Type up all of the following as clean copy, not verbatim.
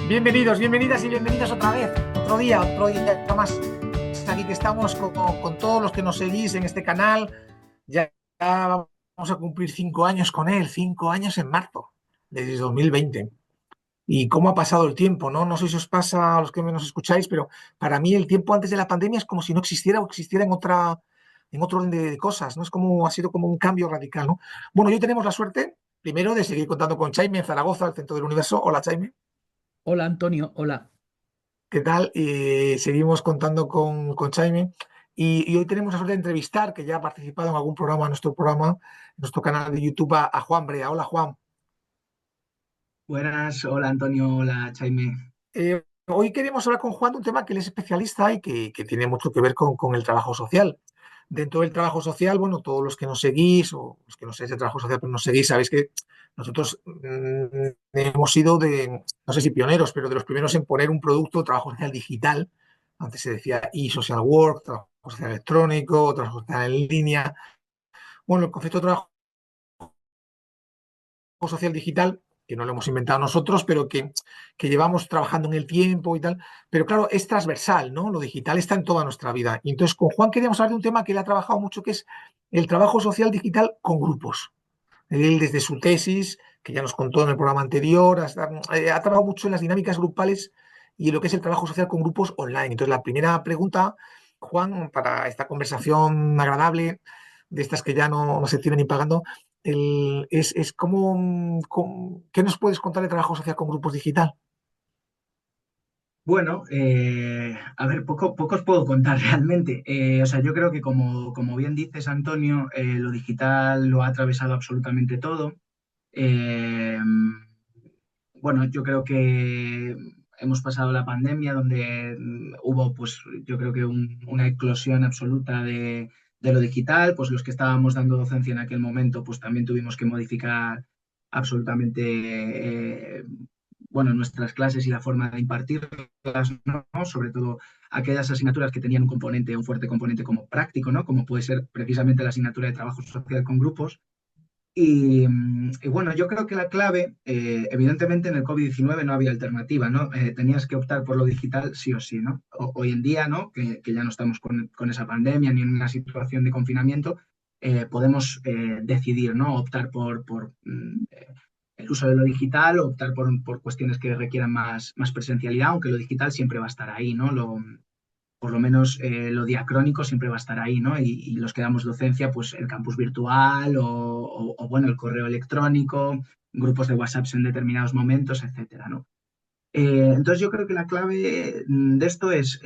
Bienvenidos, bienvenidas y bienvenidas otra vez. Otro día más. Aquí que estamos con todos los que nos seguís en este canal. Ya vamos a cumplir 5 años con él, 5 años en marzo, desde 2020. Y cómo ha pasado el tiempo, ¿no? No sé si os pasa a los que menos escucháis, pero para mí el tiempo antes de la pandemia es como si no existiera o existiera en otro orden de cosas, ¿no? Ha sido como un cambio radical, ¿no? Bueno, hoy tenemos la suerte, primero, de seguir contando con Chaime en Zaragoza, el centro del universo. Hola, Chaime. Hola Antonio, hola. ¿Qué tal? Seguimos contando con Chaime y hoy tenemos la suerte de entrevistar, que ya ha participado en algún programa, en nuestro canal de YouTube, a Juan Brea. Hola, Juan. Buenas, hola Antonio, hola Chaime. Hoy queremos hablar con Juan de un tema que él es especialista y que tiene mucho que ver con el trabajo social. Dentro del trabajo social, bueno, todos los que nos seguís o los que no seáis de trabajo social, pero nos seguís, sabéis que nosotros hemos sido no sé si pioneros, pero de los primeros en poner un producto, trabajo social digital. Antes se decía e-social work, trabajo social electrónico, trabajo social en línea. Bueno, el concepto de trabajo social digital, que no lo hemos inventado nosotros, pero que llevamos trabajando en el tiempo y tal. Pero claro, es transversal, ¿no? Lo digital está en toda nuestra vida. Y entonces con Juan queríamos hablar de un tema que él ha trabajado mucho, que es el trabajo social digital con grupos. Él desde su tesis, que ya nos contó en el programa anterior, ha trabajado mucho en las dinámicas grupales y en lo que es el trabajo social con grupos online. Entonces la primera pregunta, Juan, para esta conversación agradable, de estas que ya no se tienen ni pagando, es ¿qué nos puedes contar de trabajo social con grupos digital? Bueno, a ver, poco os puedo contar realmente. O sea, yo creo que como bien dices, Antonio, lo digital lo ha atravesado absolutamente todo. Eh, bueno, yo creo que hemos pasado la pandemia donde hubo, pues, yo creo que una eclosión absoluta de lo digital. Pues los que estábamos dando docencia en aquel momento, pues también tuvimos que modificar absolutamente, bueno, nuestras clases y la forma de impartirlas, ¿no? Sobre todo aquellas asignaturas que tenían un fuerte componente como práctico, ¿no? Como puede ser precisamente la asignatura de trabajo social con grupos. Y bueno, yo creo que la clave, evidentemente en el COVID-19 no había alternativa, ¿no? Tenías que optar por lo digital sí o sí, ¿no? Hoy en día, ¿no? Que ya no estamos con esa pandemia ni en una situación de confinamiento, podemos decidir, ¿no? Optar por el uso de lo digital o optar por cuestiones que requieran más presencialidad, aunque lo digital siempre va a estar ahí, ¿no? Por lo menos lo diacrónico siempre va a estar ahí, ¿no? Y los que damos docencia, pues el campus virtual bueno, el correo electrónico, grupos de WhatsApp en determinados momentos, etcétera, ¿no? Entonces yo creo que la clave de esto es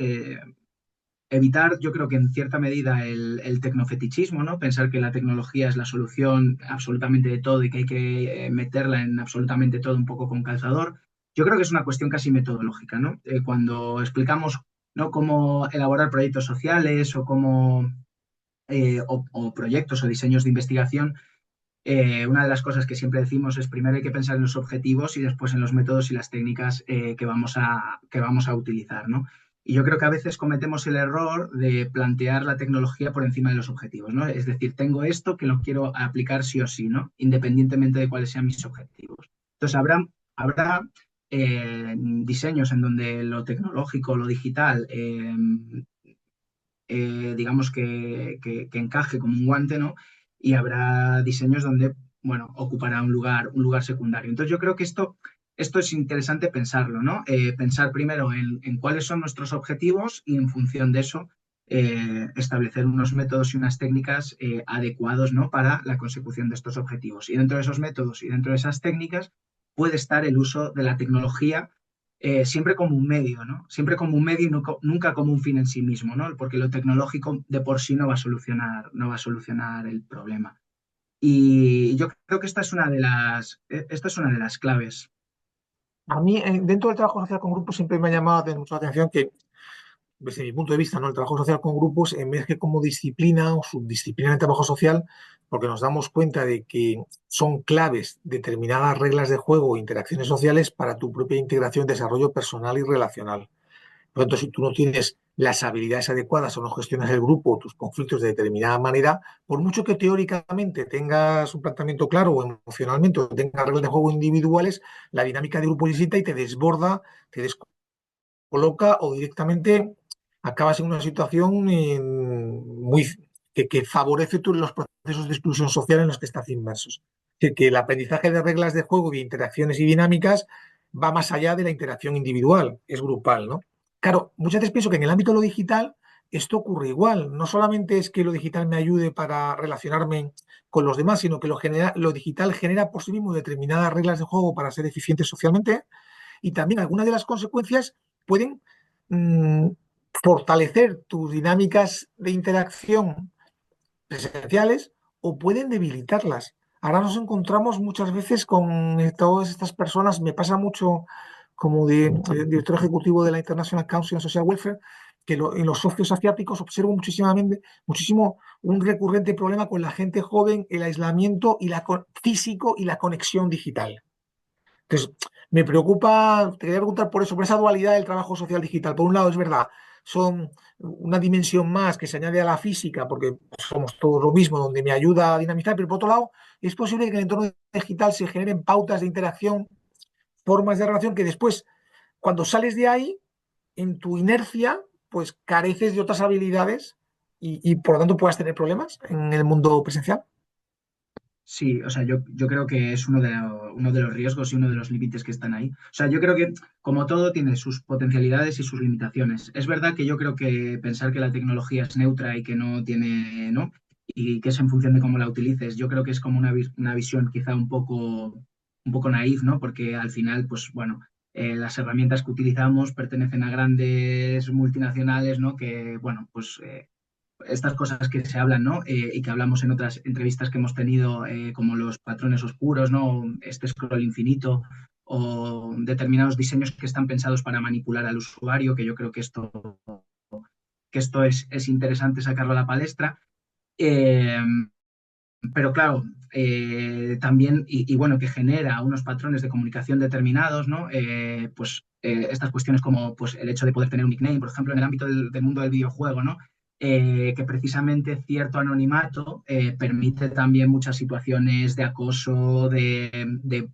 evitar, yo creo que en cierta medida el tecnofetichismo, ¿no? Pensar que la tecnología es la solución absolutamente de todo y que hay que meterla en absolutamente todo un poco con calzador. Yo creo que es una cuestión casi metodológica, ¿no? Cuando explicamos, ¿no? Cómo elaborar proyectos sociales o proyectos o diseños de investigación, una de las cosas que siempre decimos es primero hay que pensar en los objetivos y después en los métodos y las técnicas que vamos a utilizar, ¿no? Y yo creo que a veces cometemos el error de plantear la tecnología por encima de los objetivos, ¿no? Es decir, tengo esto que lo quiero aplicar sí o sí, ¿no? Independientemente de cuáles sean mis objetivos. Entonces, habrá diseños en donde lo tecnológico, lo digital, digamos que encaje como un guante, ¿no? Y habrá diseños donde, bueno, ocupará un lugar secundario. Entonces yo creo que esto es interesante pensarlo, ¿no? Pensar primero en cuáles son nuestros objetivos y en función de eso establecer unos métodos y unas técnicas adecuados, ¿no? Para la consecución de estos objetivos. Y dentro de esos métodos y dentro de esas técnicas puede estar el uso de la tecnología siempre como un medio, ¿no? Siempre como un medio y nunca como un fin en sí mismo, ¿no? Porque lo tecnológico de por sí no va a solucionar el problema. Y yo creo que esta es una de las claves. A mí, dentro del trabajo social con grupos, siempre me ha llamado mucho la atención que, desde mi punto de vista, ¿no? El trabajo social con grupos emerge como disciplina o subdisciplina del trabajo social, porque nos damos cuenta de que son claves determinadas reglas de juego o interacciones sociales para tu propia integración, desarrollo personal y relacional. Por lo tanto, si tú no tienes las habilidades adecuadas o no gestionas el grupo o tus conflictos de determinada manera, por mucho que teóricamente tengas un planteamiento claro o emocionalmente o tengas reglas de juego individuales, la dinámica de grupo es distinta y te desborda, te descoloca o directamente acabas en una situación muy que favorece los procesos de exclusión social en los que estás inmersos. Es decir, que el aprendizaje de reglas de juego, de interacciones y dinámicas va más allá de la interacción individual, es grupal, ¿no? Claro, muchas veces pienso que en el ámbito de lo digital esto ocurre igual. No solamente es que lo digital me ayude para relacionarme con los demás, sino que lo digital genera por sí mismo determinadas reglas de juego para ser eficientes socialmente y también algunas de las consecuencias pueden mm, fortalecer tus dinámicas de interacción presenciales o pueden debilitarlas. Ahora nos encontramos muchas veces con todas estas personas, me pasa mucho como director ejecutivo de la International Council on Social Welfare, que en los socios asiáticos observo muchísimo un recurrente problema con la gente joven, el aislamiento y físico y la conexión digital. Entonces, me preocupa, te quería preguntar por eso, por esa dualidad del trabajo social digital. Por un lado, es verdad, son una dimensión más que se añade a la física, porque somos todos lo mismo, donde me ayuda a dinamizar, pero por otro lado, es posible que en el entorno digital se generen pautas de interacción, formas de relación que después, cuando sales de ahí, en tu inercia, pues careces de otras habilidades y por lo tanto puedas tener problemas en el mundo presencial. Sí, o sea, yo creo que es uno de los riesgos y uno de los límites que están ahí. O sea, yo creo que, como todo, tiene sus potencialidades y sus limitaciones. Es verdad que yo creo que pensar que la tecnología es neutra y que no tiene, ¿no? Y que es en función de cómo la utilices, yo creo que es como una visión quizá un poco naif, ¿no? Porque al final, pues bueno, las herramientas que utilizamos pertenecen a grandes multinacionales, ¿no? Que, bueno, pues estas cosas que se hablan, ¿no? Y que hablamos en otras entrevistas que hemos tenido, como los patrones oscuros, ¿no? Este scroll infinito o determinados diseños que están pensados para manipular al usuario, que yo creo que esto es interesante sacarlo a la palestra. Eh, pero claro, también, y bueno, que genera unos patrones de comunicación determinados, ¿no? Pues estas cuestiones como pues, el hecho de poder tener un nickname, por ejemplo, en el ámbito del mundo del videojuego, ¿no? Que precisamente cierto anonimato permite también muchas situaciones de acoso,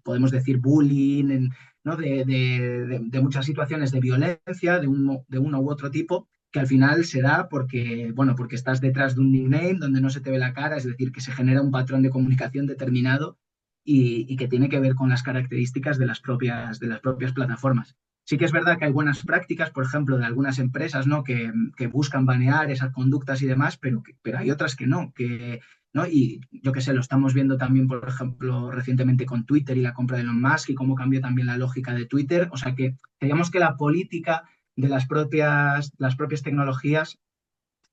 podemos decir, bullying, ¿no? De muchas situaciones de violencia de uno u otro tipo que al final se da porque, bueno, porque estás detrás de un nickname donde no se te ve la cara, es decir, que se genera un patrón de comunicación determinado y que tiene que ver con las características de las propias plataformas. Sí que es verdad que hay buenas prácticas, por ejemplo, de algunas empresas, ¿no? Que buscan banear esas conductas y demás, pero hay otras que no, ¿no? Y yo qué sé, lo estamos viendo también, por ejemplo, recientemente con Twitter y la compra de Elon Musk y cómo cambió también la lógica de Twitter. O sea que digamos que la política de las propias tecnologías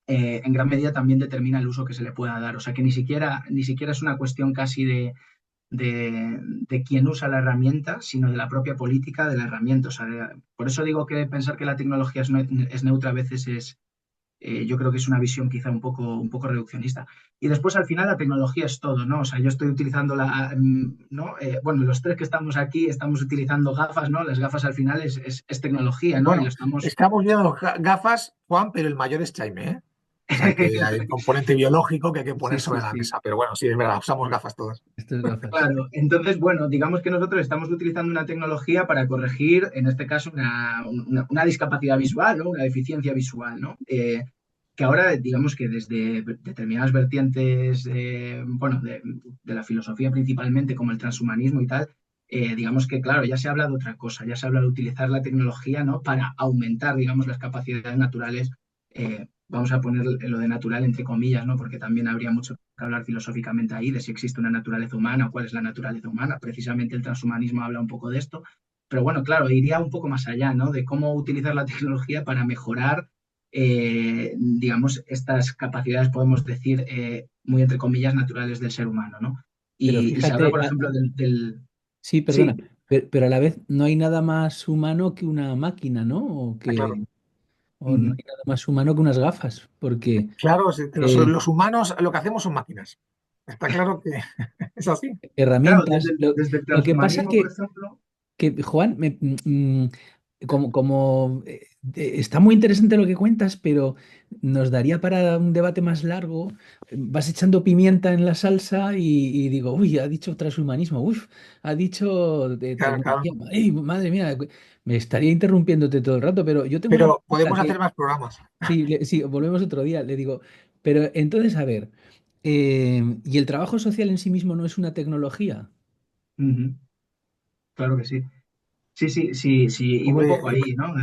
en gran medida también determina el uso que se le pueda dar. O sea que ni siquiera es una cuestión casi de quién usa la herramienta, sino de la propia política de la herramienta. O sea, por eso digo que pensar que la tecnología es neutra a veces yo creo que es una visión quizá un poco reduccionista. Y después, al final, la tecnología es todo, ¿no? O sea, yo estoy utilizando ¿no? Bueno, los tres que estamos aquí estamos utilizando gafas, ¿no? Las gafas al final es tecnología, ¿no? Y lo Bueno, estamos... estamos viendo gafas, Juan, pero el mayor es Jaime, ¿eh? O sea que hay un componente biológico que hay que poner Sí, sobre sí, la sí. mesa. Pero bueno, sí, es verdad, usamos gafas todas. Estas gafas. Claro, entonces, bueno, digamos que nosotros estamos utilizando una tecnología para corregir, en este caso, una discapacidad visual, ¿no? Una deficiencia visual, ¿no? Que ahora, digamos que desde determinadas vertientes, bueno, de la filosofía principalmente, como el transhumanismo y tal, digamos que, claro, ya se habla de otra cosa, ya se habla de utilizar la tecnología, ¿no? Para aumentar, digamos, las capacidades naturales. Vamos a poner lo de natural entre comillas, ¿no? Porque también habría mucho que hablar filosóficamente ahí de si existe una naturaleza humana o cuál es la naturaleza humana. Precisamente el transhumanismo habla un poco de esto. Pero bueno, claro, iría un poco más allá, ¿no? De cómo utilizar la tecnología para mejorar, digamos, estas capacidades, podemos decir, muy entre comillas, naturales del ser humano, ¿no? Pero Y se habla, fíjate, por ejemplo, sí, perdona, Sí, pero a la vez no hay nada más humano que una máquina, ¿no? Ah, claro. O no ujú. hay nada más humano que unas gafas, porque Claro, eh, los humanos lo que hacemos son máquinas. Está claro que es así. Claro, herramientas, desde el lo que pasa transhumanismo, por que, ejemplo, Juan, Está muy interesante lo que cuentas, pero nos daría para un debate más largo. Vas echando pimienta en la salsa y digo, uy, ha dicho transhumanismo, uff, ha dicho de Claro, claro. tecnología. ¡Ey, madre mía! Me estaría interrumpiéndote todo el rato, pero yo tengo una Pero pregunta podemos hacer que, más programas. sí, sí, volvemos otro día, le digo, pero entonces, a ver, ¿y el trabajo social en sí mismo no es una tecnología? Ujú, claro que sí. Sí, sí, sí, sí, iba un Hombre, poco ahí, ¿no?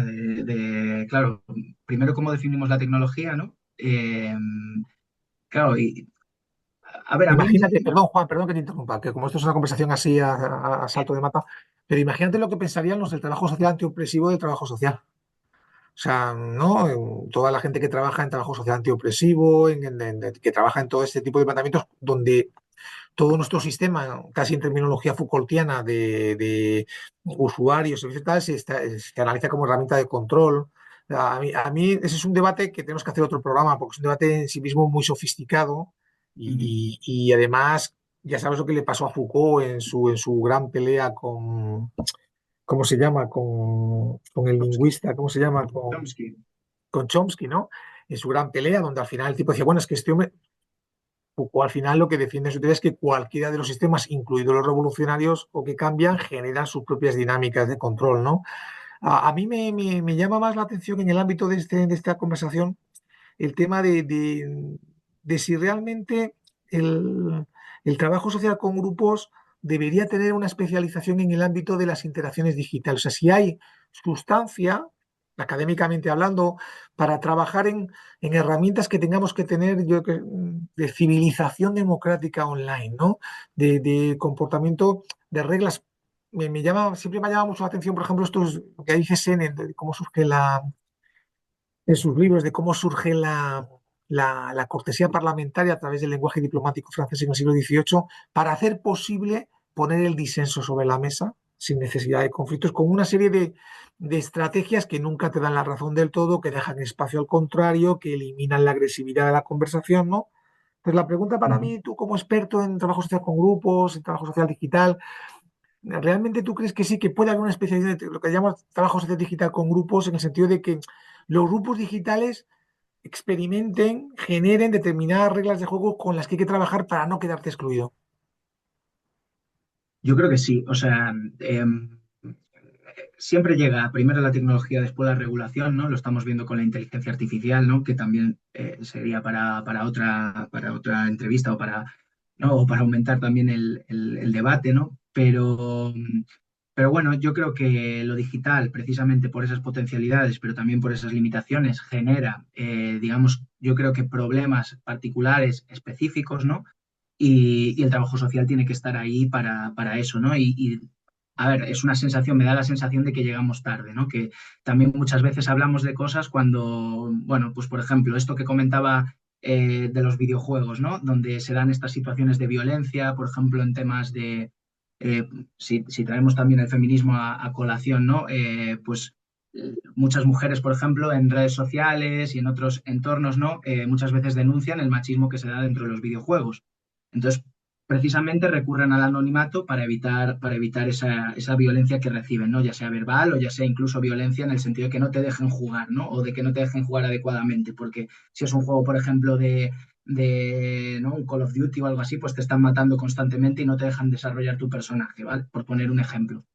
Claro, primero cómo definimos la tecnología, ¿no? Claro, y a ver, a mí, imagínate, perdón Juan, perdón que te interrumpa, que como esto es una conversación así a salto de mata, pero imagínate lo que pensarían los del trabajo social antiopresivo del trabajo social. O sea, ¿no? Toda la gente que trabaja en trabajo social antiopresivo, que trabaja en todo este tipo de planteamientos, donde todo nuestro sistema, casi en terminología Foucaultiana de usuarios, etcétera, se analiza como herramienta de control. A mí ese es un debate que tenemos que hacer otro programa, porque es un debate en sí mismo muy sofisticado ujú, y además ya sabes lo que le pasó a Foucault en su gran pelea ¿cómo se llama? Con el Chomsky, lingüista, ¿cómo se llama? Chomsky. Con Chomsky, ¿no? En su gran pelea, donde al final el tipo decía, bueno, es que este hombre, Foucault al final lo que defiende en su teoría es que cualquiera de los sistemas, incluidos los revolucionarios o que cambian, generan sus propias dinámicas de control, ¿no? A mí me llama más la atención en el ámbito de esta conversación el tema de si realmente el, el trabajo social con grupos debería tener una especialización en el ámbito de las interacciones digitales. O sea, si hay sustancia, académicamente hablando, para trabajar en herramientas que tengamos que tener de civilización democrática online, ¿no? De comportamiento, de reglas. Siempre me ha llamado mucho la atención, por ejemplo, esto es lo que dice Senen, de cómo surge en sus libros de cómo surge la cortesía parlamentaria a través del lenguaje diplomático francés en el siglo XVIII para hacer posible poner el disenso sobre la mesa sin necesidad de conflictos, con una serie de estrategias que nunca te dan la razón del todo, que dejan espacio al contrario, que eliminan la agresividad de la conversación, ¿no? Pues la pregunta para Ujú. mí, tú como experto en trabajo social con grupos, en trabajo social digital, ¿realmente tú crees que sí, que puede haber una especialidad de lo que llamamos trabajo social digital con grupos, en el sentido de que los grupos digitales experimenten, generen determinadas reglas de juego con las que hay que trabajar para no quedarte excluido? Yo creo que sí, o sea, siempre llega primero la tecnología, después la regulación, ¿no? Lo estamos viendo con la inteligencia artificial, ¿no? Que también sería para otra entrevista o para, ¿no? O para aumentar también el debate, ¿no? Pero bueno, yo creo que lo digital, precisamente por esas potencialidades, pero también por esas limitaciones, genera, digamos, yo creo que problemas particulares específicos, ¿no? Y el trabajo social tiene que estar ahí para eso, ¿no? A ver, es una sensación, me da la sensación de que llegamos tarde, ¿no? Que también muchas veces hablamos de cosas cuando, bueno, pues por ejemplo, esto que comentaba de los videojuegos, ¿no? Donde se dan estas situaciones de violencia, por ejemplo, en temas de, eh, si traemos también el feminismo a colación, ¿no? Pues muchas mujeres, por ejemplo, en redes sociales y en otros entornos, ¿no? Muchas veces denuncian el machismo que se da dentro de los videojuegos. Entonces, precisamente recurren al anonimato para evitar esa violencia que reciben, ¿no? Ya sea verbal o ya sea incluso violencia en el sentido de que no te dejen jugar, ¿no? O de que no te dejen jugar adecuadamente, porque si es un juego, por ejemplo, ¿no? Un Call of Duty o algo así, pues te están matando constantemente y no te dejan desarrollar tu personaje, ¿vale? Por poner un ejemplo.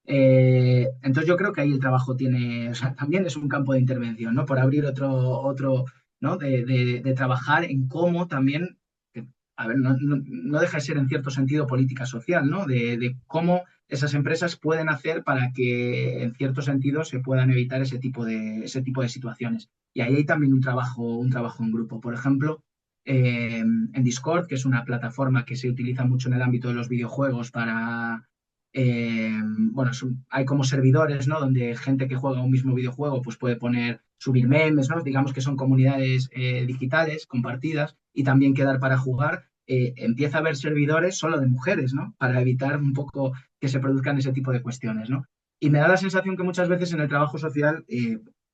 Entonces yo creo que ahí el trabajo tiene, o sea, también es un campo de intervención, ¿no? Por abrir otro, ¿no? De trabajar en cómo también, a ver, no deja de ser en cierto sentido política social, ¿no? De cómo esas empresas pueden hacer para que en cierto sentido se puedan evitar ese tipo de situaciones. Y ahí hay también un trabajo en grupo. Por ejemplo, en Discord, que es una plataforma que se utiliza mucho en el ámbito de los videojuegos bueno, hay como servidores, ¿no? Donde gente que juega un mismo videojuego pues puede subir memes, ¿no? Digamos que son comunidades digitales compartidas y también quedar para jugar. Empieza a haber servidores solo de mujeres, ¿no? Para evitar un poco que se produzcan ese tipo de cuestiones, ¿no? Y me da la sensación que muchas veces en el trabajo social,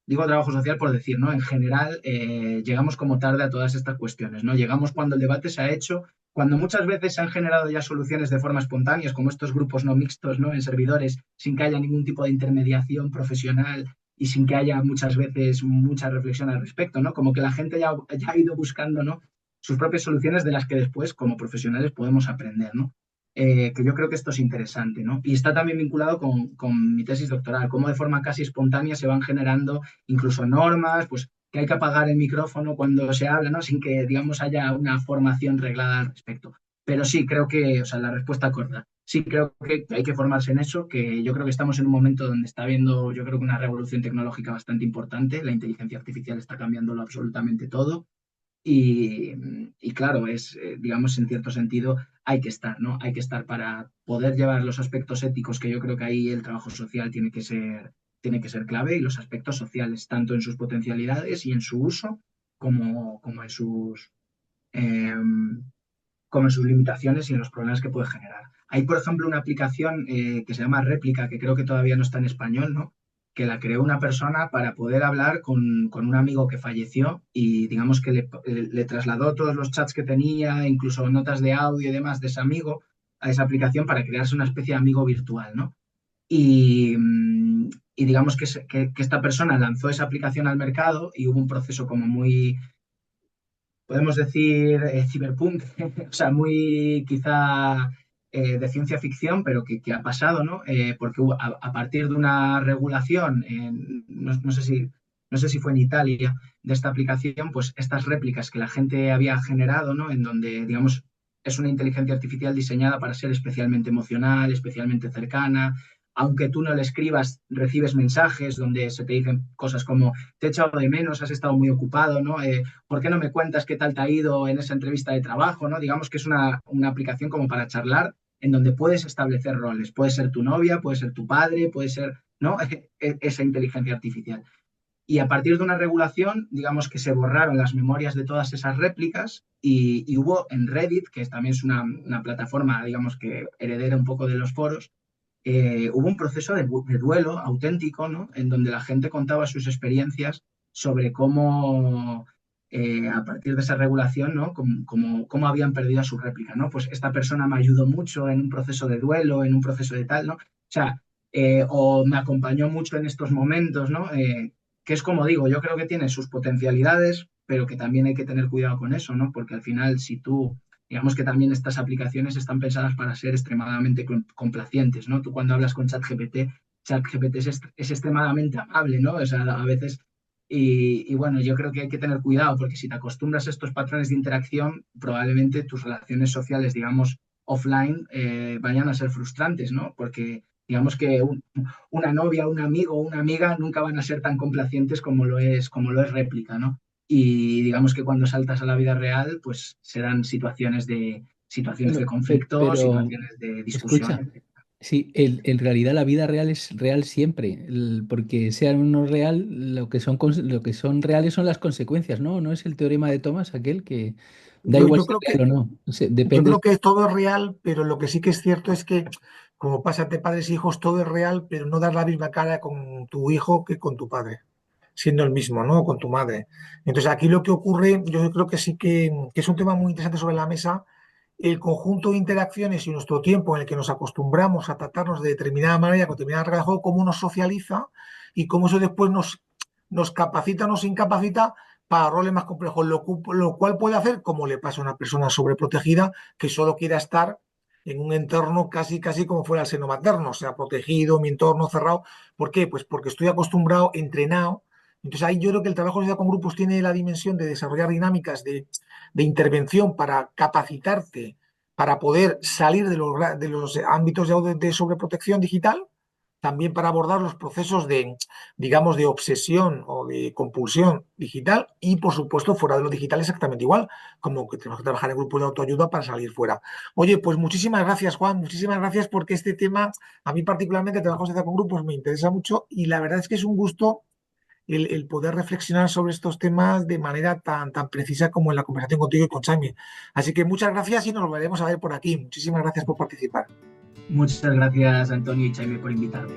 digo trabajo social por decir, ¿no? En general, llegamos como tarde a todas estas cuestiones, ¿no? Llegamos cuando el debate se ha hecho cuando muchas veces se han generado ya soluciones de forma espontánea, como estos grupos no mixtos, ¿no? En servidores, sin que haya ningún tipo de intermediación profesional y sin que haya muchas veces mucha reflexión al respecto, ¿no? Como que la gente ya ha ido buscando, ¿no? Sus propias soluciones de las que después, como profesionales, podemos aprender, ¿no? Que yo creo que esto es interesante, ¿no? Y está también vinculado con mi tesis doctoral, cómo de forma casi espontánea se van generando incluso normas, pues que hay que apagar el micrófono cuando se habla, ¿no? Sin que, digamos, haya una formación reglada al respecto. Pero sí, creo que, o sea, la respuesta corta, sí creo que hay que formarse en eso, que yo creo que estamos en un momento donde está habiendo, yo creo que una revolución tecnológica bastante importante, la inteligencia artificial está cambiándolo absolutamente todo. Y, y claro, digamos, en cierto sentido, hay que estar, ¿no? Hay que estar para poder llevar los aspectos éticos, que yo creo que ahí el trabajo social tiene que ser clave, y los aspectos sociales, tanto en sus potencialidades y en su uso, como en eh, como en sus limitaciones y en los problemas que puede generar. Hay, por ejemplo, una aplicación que se llama Réplica, que creo que todavía no está en español, ¿no? Que la creó una persona para poder hablar con un amigo que falleció y digamos que le trasladó todos los chats que tenía, incluso notas de audio y demás de ese amigo a esa aplicación para crearse una especie de amigo virtual, ¿no? Y digamos que esta persona lanzó esa aplicación al mercado y hubo un proceso como muy, podemos decir, cyberpunk, o sea, muy quizá de ciencia ficción, pero que ha pasado, ¿no? Porque a partir de una regulación, no sé si fue en Italia, de esta aplicación, pues estas réplicas que la gente había generado, ¿no? En donde, digamos, es una inteligencia artificial diseñada para ser especialmente emocional, especialmente cercana. Aunque tú no le escribas, recibes mensajes donde se te dicen cosas como te he echado de menos, has estado muy ocupado, ¿no? ¿Por qué no me cuentas qué tal te ha ido en esa entrevista de trabajo? ¿No? Digamos que es una aplicación como para charlar en donde puedes establecer roles. Puede ser tu novia, puede ser tu padre, puede ser, ¿no? Esa inteligencia artificial. Y a partir de una regulación, digamos que se borraron las memorias de todas esas réplicas y hubo en Reddit, que también es una plataforma, digamos que heredera un poco de los foros, hubo un proceso de duelo auténtico, ¿no? En donde la gente contaba sus experiencias sobre cómo, a partir de esa regulación, ¿no? Cómo habían perdido a su réplica, ¿no? Pues esta persona me ayudó mucho en un proceso de duelo, en un proceso de tal, ¿no? O sea, o me acompañó mucho en estos momentos, ¿no? Que es como digo, yo creo que tiene sus potencialidades, pero que también hay que tener cuidado con eso, ¿no? Porque al final, si tú digamos que también estas aplicaciones están pensadas para ser extremadamente complacientes, ¿no? Tú cuando hablas con ChatGPT es extremadamente amable, ¿no? O sea, a veces, y bueno, yo creo que hay que tener cuidado porque si te acostumbras a estos patrones de interacción, probablemente tus relaciones sociales, digamos, offline, vayan a ser frustrantes, ¿no? Porque digamos que una novia, un amigo o una amiga nunca van a ser tan complacientes como lo es réplica, ¿no? Y digamos que cuando saltas a la vida real, pues se dan situaciones de Bueno, conflicto, pero situaciones de escucha, discusión. sí, en realidad la vida real es real siempre, porque sea o no real, lo que son reales son las consecuencias, ¿no? No es el teorema de Thomas aquel que da Yo, igual yo si es creo real que o no, Yo depende. creo que todo es real, pero lo que sí que es cierto es que, como pasa entre padres e hijos, todo es real, pero no das la misma cara con tu hijo que con tu padre, siendo el mismo, ¿no? Con tu madre. Entonces, aquí lo que ocurre, yo creo que sí que es un tema muy interesante sobre la mesa, el conjunto de interacciones y nuestro tiempo en el que nos acostumbramos a tratarnos de determinada manera, con determinada regla de juego, cómo nos socializa y cómo eso después nos capacita, nos incapacita para roles más complejos, lo cual puede hacer, como le pasa a una persona sobreprotegida que solo quiera estar en un entorno casi, casi como fuera el seno materno, o sea, protegido, mi entorno cerrado. ¿Por qué? Pues porque estoy acostumbrado, entrenado. Entonces ahí yo creo que el trabajo social con grupos tiene la dimensión de desarrollar dinámicas de intervención para capacitarte, para poder salir de los ámbitos de sobreprotección digital, también para abordar los procesos de, digamos, de obsesión o de compulsión digital y, por supuesto, fuera de lo digital exactamente igual, como que tenemos que trabajar en grupos de autoayuda para salir fuera. Oye, pues muchísimas gracias, Juan, muchísimas gracias porque este tema, a mí particularmente, el trabajo social con grupos me interesa mucho y la verdad es que es un gusto el poder reflexionar sobre estos temas de manera tan precisa como en la conversación contigo y con Jaime. Así que muchas gracias y nos volveremos a ver por aquí. Muchísimas gracias por participar. Muchas gracias, Antonio y Jaime, por invitarme.